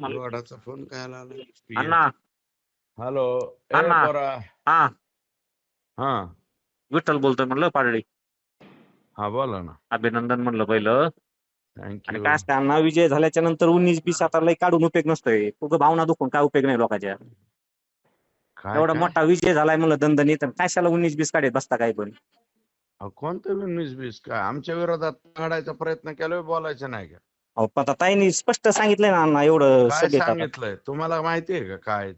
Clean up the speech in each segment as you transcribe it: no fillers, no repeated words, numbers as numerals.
रोडाचा phone काय आला अण्णा hello ए अण्णा. पोरा हा हा विठ्ठल बोलतोय म्हणलं पाडळी. हा बोला ना. अभिनंदन म्हणलं पहिलं. आणि थँक्यू. काय असतं अण्णा, विजय झाल्याच्या नंतर 19-20 आता लय काढून उपयोग नसतोय. उगा भावना दुखून काय उपयोग नाही लोकांच्या. काय एवढा काय मोठा विजय झालाय म्हणलं दणदणीत, कशाला 19-20 काढत बसता काय पण. कोणतं 19-20 काय आमच्या विरोधात काढायचा प्रयत्न केला बोलायचं नाही का? अहो पण आता ताईंनी स्पष्ट सांगितलंय ना अण्णा, एवढं काय सगळे आता. सांगितलंय तुम्हाला माहितीये का काय?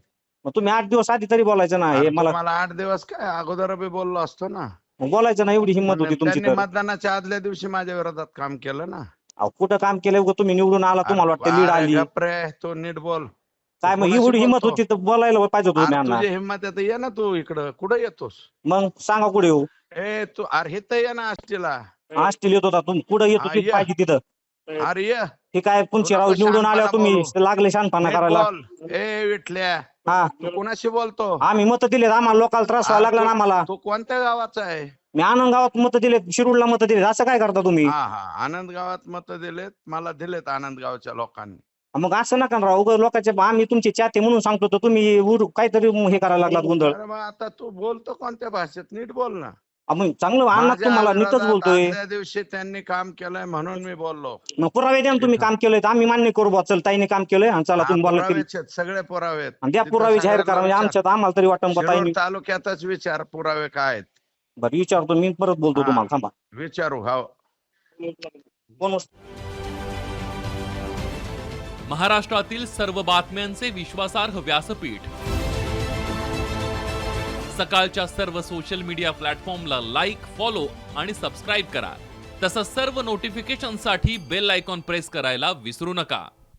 मग तुम्ही 8 दिवस आधी तरी बोलायचं ना. हे अरे मला तुम्हाला 8 दिवस काय अगोदर बी बोललो असतो ना. बोलायचं ना, एवढी हिंमत पण होती तुमची त्यांनी तर. मतदानाच्या आदल्या दिवशी माझ्या विरोधात काम केलं ना. अहो कुठं काम केलंय उगा, तुम्ही निवडून आला तुम्हाला वाटतं लीड अरे आली. गप रे, तू नीट बोल. तू काय मग कोणाशी एवढी हिंमत बोलतो? होती तर बोलायला पाहिजे होतं तुम्ही अरे अण्णा. तुझी हिंमत आहे तर ये ना तू इकडं. कुठं येतोस? मग सांगा कुठे येऊ. ए तू अरे हे तर ये ना आष्टीला. आष्टील येत होता तुम्ही, कुठं येत हा, होती ये. पाहिजे तिथं. अरे ये. हे काय पुंचीराव नको निवडून आल्यावर शहाणपणा तुम्ही बोलू. लागले शहाणपणा नीट करायला. बोल. ए विठल्या हा तू कोणाशी बोलतो? आम्ही मत दिलेत, आम्हाला लोकांना त्रास व्हायला लागला ना आम्हाला. तू कोणत्या गावाचा आहे? मी आनंद गावात मत दिलेत, शिरूरला मत दिलेत, असं काय करता तुम्ही? हा हा आनंद गावात मत दिलेत, मला दिलेत आनंद गावच्या लोकांनी. मग असं नका ना राव, उगाच लोकांचे आम्ही तुमचे चाहते म्हणून सांगतो तर तुम्ही काहीतरी हे करायला लागलात गोंधळ. अरे मग आता तू बोलतो कोणत्या भाषेत? नीट बोल ना. मग चांगलं अण्णा माझ्या तुम्हाला नीटच विरोधात बोलतोय. आदल्या दिवशी त्यांनी काम केलंय म्हणून मी बोललो. मग पुरावे द्या ना, तुम्ही काम केलंय तर आम्ही मान्य करू बा. चल ताईने काम केलंय आणि चला हा, तुम्ही बोला तरी. पुरावेच आहेत, सगळे पुरावे आहेत. आणि द्या तिथं पुरावे जाहीर सगळ्यांना करा, म्हणजे विचार. आमच्यात आम्हाला तरी वाटतं बा शिरूर ताईने. तालुक्यातच विचार पुरावे काय आहेत. बरं विचारतो मी, परत बोलतो हा. तुम्हाला, थांबा. विचारू. हा कोण महाराष्ट्रातील सर्व बातम्यांचे विश्वासार्ह व्यासपीठ, सकाळच्या सर्व सोशल मीडिया प्लॅटफॉर्मला लाईक, फॉलो आणि सबस्क्राईब करा. तसंच सर्व नोटिफिकेशनसाठी बेल आयकॉन प्रेस करायला विसरू नका.